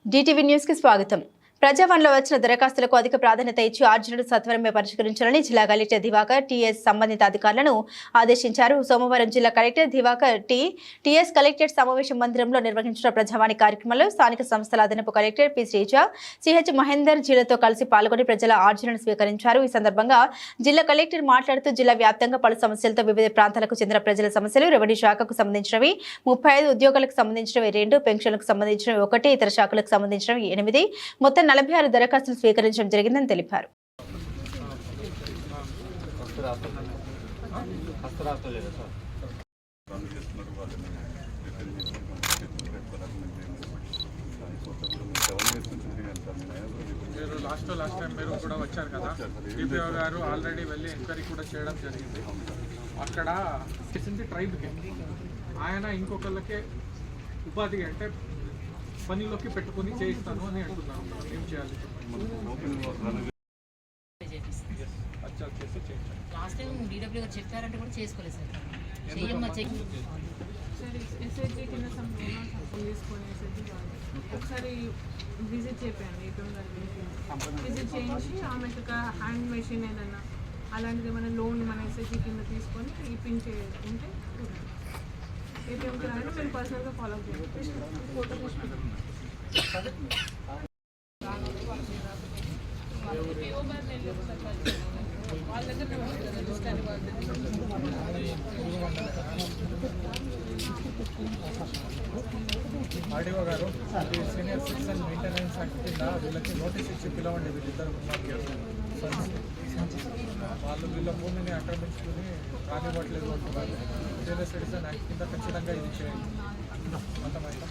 DTV news కి స్వాగతం. ప్రజావాణిలో వచ్చిన దరఖాస్తులకు అధిక ప్రాధాన్యత ఇచ్చి అర్జునుడు సత్వరమే పరిష్కరించాలని జిల్లా కలెక్టర్ దివాకర్ టీఎస్ సంబంధిత అధికారులను ఆదేశించారు. సోమవారం జిల్లా కలెక్టర్ దివాకర్ టీఎస్ కలెక్టరేట్ సమావేశ మందిరంలో నిర్వహించిన ప్రజావాణి కార్యక్రమంలో స్థానిక సంస్థల అదనపు collector P Sreeja, CH Mahender జిల్లాతో కలిసి పాల్గొని ప్రజల అర్జీలను స్వీకరించారు. ఈ సందర్భంగా జిల్లా కలెక్టర్ మాట్లాడుతూ జిల్లా వ్యాప్తంగా పలు సమస్యలతో వివిధ ప్రాంతాలకు చెందిన ప్రజల సమస్యలు, రెవెన్యూ శాఖకు సంబంధించినవి 35, ఉద్యోగులకు సంబంధించినవి 2, పెన్షన్లకు సంబంధించినవి 1, ఇతర శాఖలకు సంబంధించినవి 8, మొత్తం 46 దరఖాస్తులు స్వీకరించడం జరిగిందని తెలిపారు. లాస్ట్ టైం మీరు కూడా వచ్చారు కదా, డిపిఓ గారు ఆల్రెడీ వెళ్ళి ఎంక్వైరీ కూడా చేయడం జరిగింది. అక్కడ చేసింది ట్రైబ్కి, ఆయన ఇంకొకళ్ళకే ఉపాధి అంటే పనిలోకి పెట్టుకుని చేయిస్తాను అని అంటున్నాను. ఏం చేయాలి? లాస్ట్ టైం డీడబ్ల్యూ గారు చెప్పారంటే కూడా చేసుకోలేదు సార్. ఎస్ఐజీ కింద తీసుకొని ఒకసారి విజిట్ చేయండి. విజిట్ చేయించి ఆమెకు హ్యాండ్ మెషిన్ ఏదన్నా అలాంటిది ఏమైనా లోన్ మన ఎస్ఐజీ కింద తీసుకొని ఇప్పించే ఉంటే ఏటీఎంకి రాయడం మేము పర్సనల్గా ఫాలో అప్ చేయండి. ఫోటో తీసుకుంటాం. వాళ్ళ దగ్గర ఆర్డీఓ గారు సీనియర్ సిటిజన్ మెయింటెనెన్స్ యాక్ట్ కింద వీళ్ళకి నోటీస్ ఇచ్చి పిలవండి. వీళ్ళిద్దరు వాళ్ళు వీళ్ళ భూమిని ఆక్రమించుకుని రానివ్వట్లేదు అంటున్నారు. సీనియర్ సిటిజన్ యాక్ట్ కింద ఖచ్చితంగా ఇది చేయండి. అర్థమైందా?